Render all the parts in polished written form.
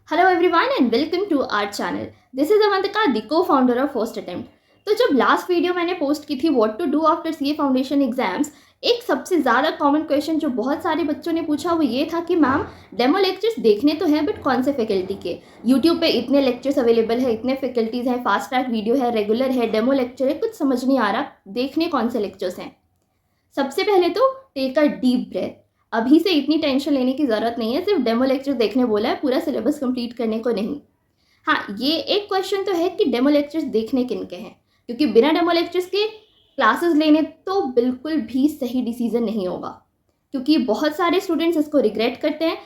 Hello everyone and welcome to our channel. This is Avantika, the co-founder of first attempt. तो जब last video मैंने post की थी what to do after CA foundation exams, एक सबसे ज़्यादा कॉमन क्वेश्चन जो बहुत सारे बच्चों ने पूछा वो ये था कि मैम डेमो लेक्चर्स देखने तो हैं बट कौन से फैकल्टी के। यूट्यूब पे इतने लेक्चर्स अवेलेबल है, इतने फैकल्टीज़ हैं, फास्ट ट्रैक वीडियो है, रेगुलर है, डेमो लेक्चर है, कुछ समझ नहीं आ रहा देखने कौन से लेक्चर्स हैं। सबसे पहले तो टेक अ डीप ब्रेथ। अभी से इतनी टेंशन लेने की ज़रूरत नहीं है, सिर्फ डेमो लेक्चर देखने बोला है, पूरा सिलेबस कंप्लीट करने को नहीं। हाँ, ये एक क्वेश्चन तो है कि डेमो लेक्चर्स देखने किन के हैं, क्योंकि बिना डेमो लेक्चर्स के क्लासेस लेने तो बिल्कुल भी सही डिसीजन नहीं होगा, क्योंकि बहुत सारे स्टूडेंट्स इसको रिग्रेट करते हैं।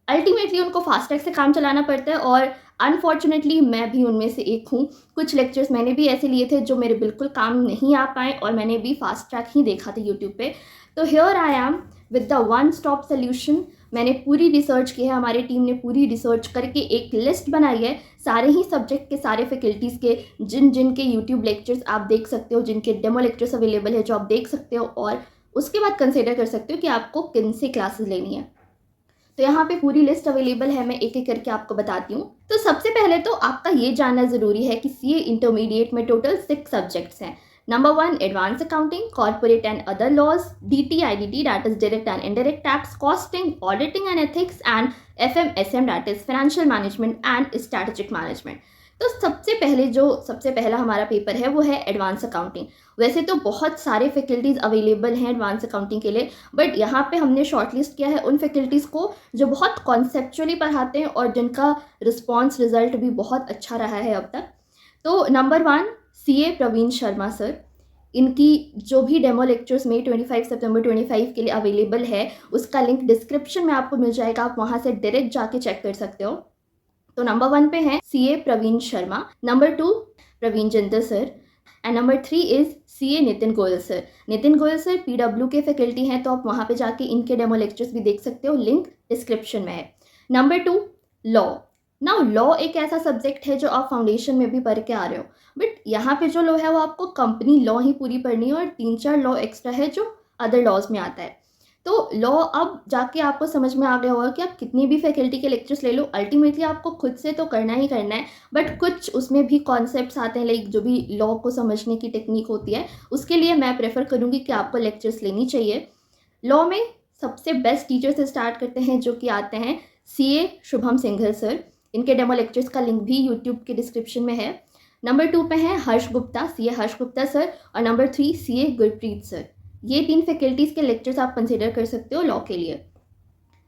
अल्टीमेटली उनको फास्ट ट्रैक से काम चलाना पड़ता है और अनफॉर्चुनेटली मैं भी उनमें से एक हूँ। कुछ लेक्चर्स मैंने भी ऐसे लिए थे जो मेरे बिल्कुल काम नहीं आ पाए और मैंने भी फास्ट ट्रैक ही देखा था यूट्यूब पे। तो here I am with the one stop solution. मैंने पूरी रिसर्च की है, हमारी टीम ने पूरी रिसर्च करके एक लिस्ट बनाई है सारे ही सब्जेक्ट के, सारे फैकल्टीज़ के, जिन जिन के यूट्यूब लेक्चर्स आप देख सकते हो, जिनके डेमो लेक्चर्स अवेलेबल है जो आप देख सकते हो, और उसके बाद कंसिडर कर सकते हो कि आपको किन से क्लासेस लेनी है। तो यहाँ पे पूरी लिस्ट अवेलेबल है, मैं एक एक करके आपको बताती हूँ। तो सबसे पहले तो आपका ये जानना ज़रूरी है कि सीए इंटरमीडिएट में टोटल 6 सब्जेक्ट्स हैं। Number 1 advance accounting, corporate and other laws, DTIDT that is direct and indirect tax, costing, auditing and ethics, and FMSM that is financial management and strategic management. तो सबसे पहला हमारा paper है वो है advance accounting. वैसे तो बहुत सारे फैकल्टीज़ अवेलेबल हैं एडवांस अकाउंटिंग के लिए, बट यहाँ पे हमने शॉर्टलिस्ट किया है उन फैकल्टीज़ को जो बहुत कॉन्सेप्चुअली पढ़ाते हैं और जिनका रिस्पॉन्स रिजल्ट भी बहुत अच्छा रहा है अब तक। तो number 1 CA Praveen Sharma sir. इनकी जो भी डेमो लेक्चर्स में 25 सितंबर 25 के लिए अवेलेबल है उसका लिंक डिस्क्रिप्शन में आपको मिल जाएगा, आप वहाँ से डायरेक्ट जाके चेक कर सकते हो। तो नंबर 1 पे हैं CA Praveen Sharma, number 2 Praveen Jindal sir, and number 3 is CA Nitin Goyal sir. Nitin Goyal sir PW के फैकल्टी हैं, तो आप वहाँ पे जाके इनके डेमो लेक्चर्स भी देख सकते हो, लिंक डिस्क्रिप्शन में है। Number 2 law. नाउ लॉ एक ऐसा सब्जेक्ट है जो आप फाउंडेशन में भी पढ़ के आ रहे हो, बट यहाँ पे जो लॉ है वो आपको कंपनी लॉ ही पूरी पढ़नी है और 3-4 लॉ एक्स्ट्रा है जो अदर लॉज में आता है। तो लॉ अब जाके आपको समझ में आ गया होगा कि आप कितनी भी फैकल्टी के लेक्चर्स ले लो, अल्टीमेटली आपको खुद से तो करना ही करना है, बट कुछ उसमें भी कॉन्सेप्ट्स आते हैं, लाइक जो भी लॉ को समझने की टेक्निक होती है, उसके लिए मैं प्रेफर करूँगी कि आपको लेक्चर्स लेनी चाहिए। लॉ में सबसे बेस्ट टीचर से स्टार्ट करते हैं जो कि आते हैं CA शुभम सिंघल सर। इनके डेमो लेक्चर्स का लिंक भी यूट्यूब के डिस्क्रिप्शन में है। नंबर 2 पे हैं हर्ष गुप्ता, CA हर्ष गुप्ता सर, और नंबर 3 CA गुरप्रीत सर। ये 3 फैकल्टीज़ के लेक्चर्स आप कंसिडर कर सकते हो लॉ के लिए।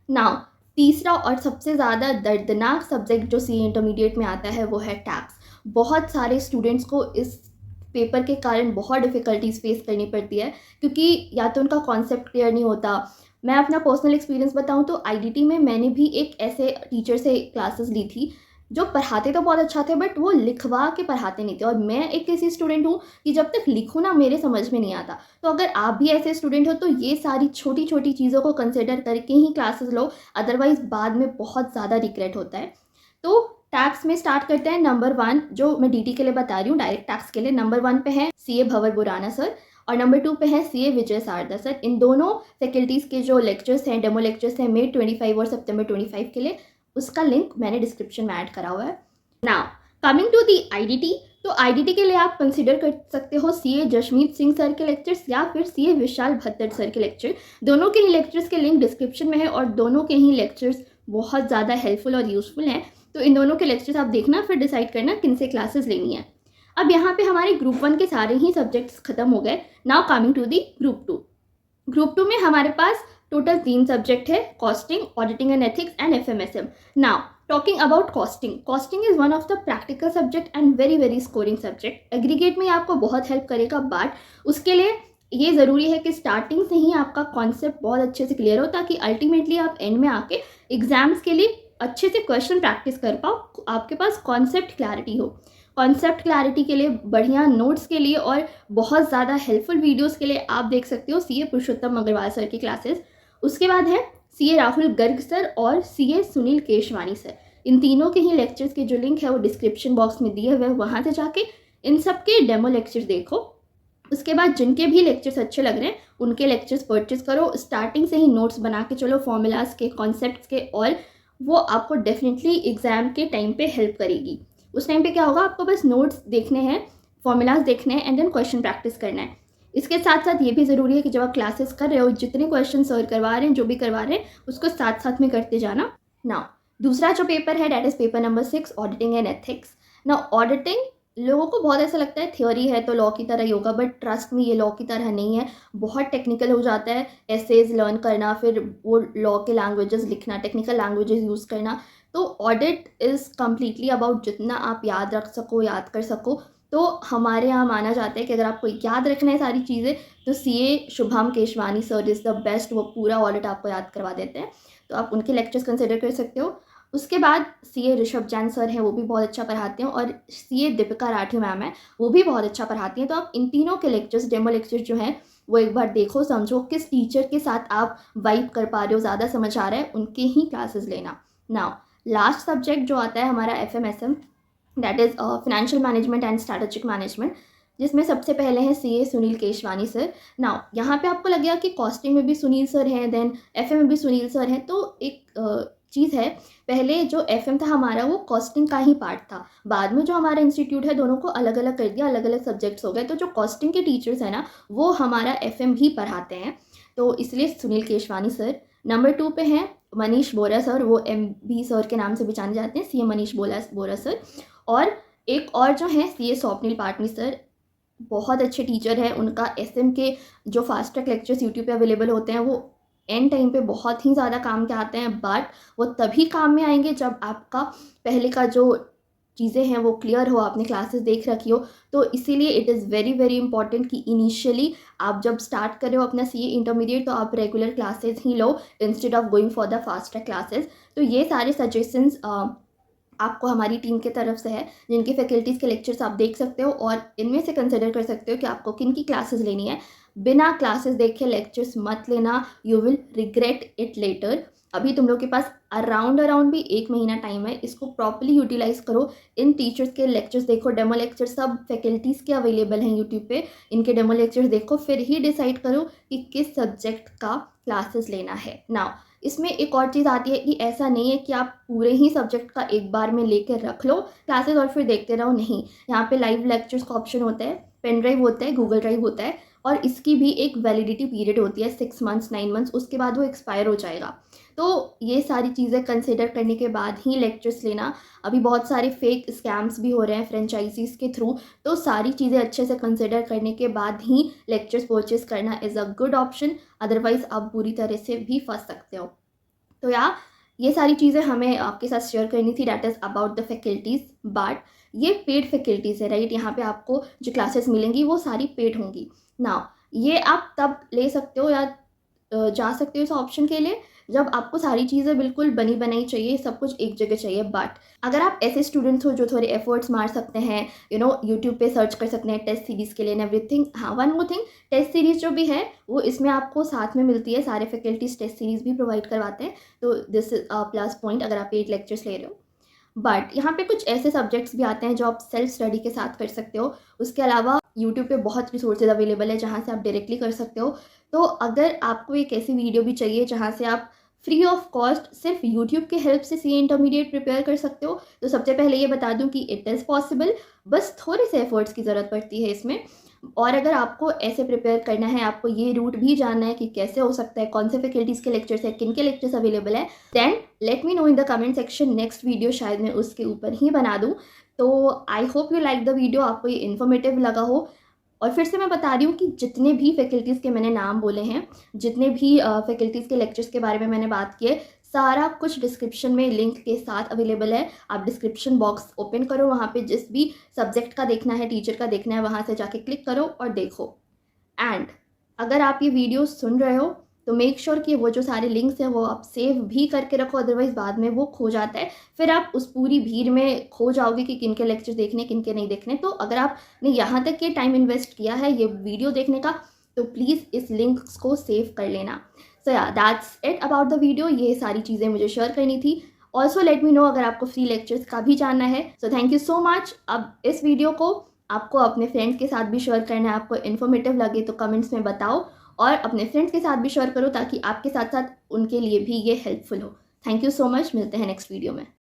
नाउ तीसरा और सबसे ज़्यादा दर्दनाक सब्जेक्ट जो CA इंटरमीडिएट में आता है वो है टैक्स। बहुत सारे स्टूडेंट्स को इस पेपर के कारण बहुत डिफ़िकल्टीज फेस करनी पड़ती है, क्योंकि या तो उनका कॉन्सेप्ट क्लियर नहीं होता। मैं अपना पर्सनल एक्सपीरियंस बताऊं तो IDT में मैंने भी एक ऐसे टीचर से क्लासेस ली थी जो पढ़ाते तो बहुत अच्छा थे, बट वो लिखवा के पढ़ाते नहीं थे, और मैं एक ऐसी स्टूडेंट हूँ कि जब तक लिखूँ ना मेरे समझ में नहीं आता। तो अगर आप भी ऐसे स्टूडेंट हो तो ये सारी छोटी छोटी चीज़ों को कंसिडर करके ही क्लासेस लो, अदरवाइज़ बाद में बहुत ज़्यादा रिग्रेट होता है। तो टैक्स में स्टार्ट करते हैं। नंबर 1 जो मैं DT के लिए बता रही हूँ, डायरेक्ट टैक्स के लिए, नंबर 1 पे है CA भंवर बुराना सर, और नंबर 2 पे है CA विजय सारदा सर। इन दोनों फैकल्टीज़ के जो लेक्चर्स हैं, डेमो लेक्चर्स हैं May 25 और September 25 के लिए, उसका लिंक मैंने डिस्क्रिप्शन में ऐड करा हुआ है। Now coming to the IDT, तो IDT के लिए आप कंसिडर कर सकते हो CA जशमीत सिंह सर के लेक्चर्स या फिर CA विशाल भत्तर सर के लेक्चर। दोनों के ही लेक्चर्स के लिंक डिस्क्रिप्शन में है और दोनों के ही लेक्चर्स बहुत ज़्यादा हेल्पफुल और यूज़फुल हैं। तो इन दोनों के लेक्चर्स आप देखना, फिर डिसाइड करना किन से क्लासेस लेनी है। अब यहाँ पे हमारे ग्रुप 1 के सारे ही सब्जेक्ट्स खत्म हो गए। Now coming to the group 2। Group 2 में हमारे पास टोटल 3 सब्जेक्ट है, costing, auditing and ethics, and FMSM। Now talking about costing, costing is one of the practical subject and very very scoring subject. Aggregate में आपको बहुत help करेगा, but उसके लिए ये ज़रूरी है कि स्टार्टिंग से ही आपका कॉन्सेप्ट बहुत अच्छे से क्लियर हो, ताकि अल्टीमेटली आप एंड में आके एग्जाम्स के लिए अच्छे से क्वेश्चन प्रैक्टिस कर पाओ, आपके पास कॉन्सेप्ट क्लैरिटी हो। कॉन्सेप्ट क्लैरिटी के लिए, बढ़िया नोट्स के लिए और बहुत ज़्यादा हेल्पफुल वीडियोस के लिए आप देख सकते हो CA पुरुषोत्तम अग्रवाल सर की क्लासेस। उसके बाद है CA राहुल गर्ग सर और CA सुनील केशवानी सर। इन तीनों के ही लेक्चर्स के जो लिंक है वो डिस्क्रिप्शन बॉक्स में दिए हुए हैं, वहाँ से जाके इन सब के डेमो लेक्चर्स देखो। उसके बाद जिनके भी लेक्चर्स अच्छे लग रहे हैं उनके लेक्चर्स परचेज करो, स्टार्टिंग से ही नोट्स बना के चलो, फॉर्मूलाज के, कॉन्सेप्ट्स के, और वो आपको डेफिनेटली एग्ज़ाम के टाइम पे हेल्प करेगी। उस टाइम पे क्या होगा, आपको बस नोट्स देखने हैं, फॉर्मूलाज देखने हैं एंड देन क्वेश्चन प्रैक्टिस करना है। इसके साथ साथ ये भी ज़रूरी है कि जब आप क्लासेस कर रहे हो, जितने क्वेश्चन सर करवा रहे हैं, जो भी करवा रहे हैं, उसको साथ साथ में करते जाना। नाउ दूसरा जो पेपर है that is paper number 6, auditing and ethics. Now auditing, लोगों को बहुत ऐसा लगता है थ्योरी है तो लॉ की तरह ही होगा, बट ट्रस्ट में ये लॉ की तरह नहीं है। बहुत टेक्निकल हो जाता है, एसेज लर्न करना, फिर वो लॉ के लैंग्वेजेस लिखना, टेक्निकल लैंग्वेजेस यूज़ करना। तो ऑडिट इज़ कम्प्लीटली अबाउट जितना आप याद रख सको, याद कर सको। तो हमारे यहाँ माना जाता है कि अगर आपको याद रखना है सारी चीज़ें, तो CA Shubham Keshwani sir is the best, वो पूरा ऑडिट आपको याद करवा देते हैं। तो आप उनके लेक्चर्स कंसिडर कर सकते हो। उसके बाद सीए ऋषभ जैन सर हैं, वो भी बहुत अच्छा पढ़ाते हैं, और सीए दीपिका राठी मैम है, वो भी बहुत अच्छा पढ़ाती हैं। तो आप इन तीनों के लेक्चर्स, डेमो लेक्चर्स जो हैं, वो एक बार देखो, समझो किस टीचर के साथ आप वाइब कर पा रहे हो, ज़्यादा समझ आ रहा है, उनके ही क्लासेस लेना। नाउ लास्ट सब्जेक्ट जो आता है हमारा FMSM, that is financial management and strategic management, जिसमें सबसे पहले हैं CA Sunil Keshwani sir. Now यहाँ पे आपको लगेगा कि कॉस्टिंग में भी सुनील सर हैं, देन FM में भी सुनील सर हैं। तो एक चीज़ है, पहले जो FM था हमारा, वो कॉस्टिंग का ही पार्ट था। बाद में जो हमारा इंस्टीट्यूट है, दोनों को अलग अलग कर दिया, अलग अलग सब्जेक्ट्स हो गए। तो जो कॉस्टिंग के टीचर्स हैं ना, वो हमारा FM भी पढ़ाते हैं, तो इसलिए सुनील केशवानी सर। नंबर 2 पे हैं मनीष बोरा सर, वो MB सर के नाम से भी जाने जाते हैं, सीए मनीष बोरा सर। और एक और जो हैं सीए स्वप्निल पाटनी सर, बहुत अच्छे टीचर हैं। उनका SM के जो फास्ट ट्रैक लेक्चर्स यूट्यूब पे अवेलेबल होते हैं, वो एंड टाइम पे बहुत ही ज़्यादा काम के आते हैं, बट वो तभी काम में आएंगे जब आपका पहले का जो चीज़ें हैं वो क्लियर हो, आपने क्लासेस देख रखी हो। तो इसीलिए it is very very important कि इनिशियली आप जब स्टार्ट कर रहे हो अपना सीए इंटरमीडिएट, तो आप regular classes he low instead of going for the fast track classes. तो ये सारे सजेशंस आपको हमारी टीम की तरफ से है, जिनकी फैकल्टीज़ के लेक्चर्स आप देख सकते हो, और इनमें से कंसिडर कर सकते हो कि आपको किन की क्लासेस लेनी है। बिना क्लासेस देखे लेक्चर्स मत लेना, you will regret it later. अभी तुम लोग के पास अराउंड भी 1 महीना टाइम है, इसको प्रॉपर्ली यूटिलाइज़ करो। इन टीचर्स के लेक्चर्स देखो, डेमो लेक्चर्स सब फैकल्टीज़ के अवेलेबल हैं यूट्यूब पे, इनके डेमो लेक्चर्स देखो, फिर ही डिसाइड करो कि किस सब्जेक्ट का क्लासेस लेना है। नाउ इसमें एक और चीज़ आती है कि ऐसा नहीं है कि आप पूरे ही सब्जेक्ट का एक बार में लेकर रख लो क्लासेस और फिर देखते रहो, नहीं। यहाँ पे लाइव लेक्चर्स का ऑप्शन होता है, पेन ड्राइव होता है, गूगल ड्राइव होता है, और इसकी भी एक वैलिडिटी पीरियड होती है 6 मंथ्स 9 मंथ्स, उसके बाद वो एक्सपायर हो जाएगा। तो ये सारी चीज़ें कंसिडर करने के बाद ही लेक्चर्स लेना। अभी बहुत सारे फेक स्कैम्स भी हो रहे हैं फ्रेंचाइजीज़ के थ्रू, तो सारी चीज़ें अच्छे से कंसिडर करने के बाद ही लेक्चर्स परचेज करना is a good option, otherwise आप बुरी तरह से भी फंस सकते हो। तो ये सारी चीज़ें हमें आपके साथ शेयर करनी थी, that is about the faculties. But ये पेड फैकल्टीज़ है, राइट। यहाँ पे आपको जो क्लासेस मिलेंगी वो सारी पेड होंगी। नाउ ये आप तब ले सकते हो या जा सकते हो इस ऑप्शन के लिए जब आपको सारी चीज़ें बिल्कुल बनी बनाई चाहिए, सब कुछ एक जगह चाहिए। बट अगर आप ऐसे स्टूडेंट्स हो जो थोड़े एफर्ट्स मार सकते हैं, यूट्यूब पे सर्च कर सकते हैं टेस्ट सीरीज़ के लिए एंड एवरीथिंग। हाँ, one more thing, test series जो भी है वो इसमें आपको साथ में मिलती है, सारे फैकल्टीज टेस्ट सीरीज़ भी प्रोवाइड करवाते हैं। तो this is a plus point अगर आप 8 लेक्चर्स ले रहे हो। बट यहाँ पे कुछ ऐसे सब्जेक्ट्स भी आते हैं जो आप सेल्फ स्टडी के साथ कर सकते हो। उसके अलावा यूट्यूब पे बहुत रिसोर्सेज अवेलेबल है जहाँ से आप डायरेक्टली कर सकते हो। तो अगर आपको एक ऐसी वीडियो भी चाहिए जहाँ से आप फ्री ऑफ कॉस्ट सिर्फ यूट्यूब के हेल्प से सीए इंटरमीडिएट प्रिपेयर कर सकते हो, तो सबसे पहले ये बता दूं कि इट इज़ पॉसिबल, बस थोड़े से एफर्ट्स की ज़रूरत पड़ती है इसमें। और अगर आपको ऐसे प्रिपेयर करना है, आपको ये रूट भी जानना है कि कैसे हो सकता है, कौन से फैकल्टीज़ के लेक्चर्स है, किन के लेक्चर्स अवेलेबल है, then let me know in the comment section. Next video शायद मैं उसके ऊपर ही बना दूँ। तो I hope you like the video, आपको ये इन्फॉर्मेटिव लगा हो। और फिर से मैं बता रही हूँ कि जितने भी फैकल्टीज़ के मैंने नाम बोले हैं, जितने भी फैकल्टीज़ के लेक्चर्स के बारे में मैंने बात की है, सारा कुछ डिस्क्रिप्शन में लिंक के साथ अवेलेबल है। आप डिस्क्रिप्शन बॉक्स ओपन करो, वहाँ पे जिस भी सब्जेक्ट का देखना है, टीचर का देखना है, वहाँ से जाके क्लिक करो और देखो। एंड अगर आप ये वीडियो सुन रहे हो तो मेक श्योर कि वो जो सारे लिंक्स हैं वो आप सेव भी करके रखो, अदरवाइज़ बाद में वो खो जाता है, फिर आप उस पूरी भीड़ में खो जाओगे कि किन के लेक्चर देखने, किन के नहीं देखने। तो अगर आपने यहाँ तक के टाइम इन्वेस्ट किया है ये वीडियो देखने का, तो प्लीज़ इस लिंक्स को सेव कर लेना। सो या that's it about the video, ये सारी चीज़ें मुझे शेयर करनी थी। ऑल्सो लेट मी नो अगर आपको फ्री लेक्चर्स का भी जानना है। So thank you so much. अब इस वीडियो को आपको अपने फ्रेंड्स के साथ भी शेयर करना है, आपको इन्फॉर्मेटिव लगे तो कमेंट्स में बताओ, और अपने फ्रेंड्स के साथ भी शेयर करो ताकि आपके साथ साथ उनके लिए भी ये हेल्पफुल हो। थैंक यू सो मच, मिलते हैं नेक्स्ट वीडियो में।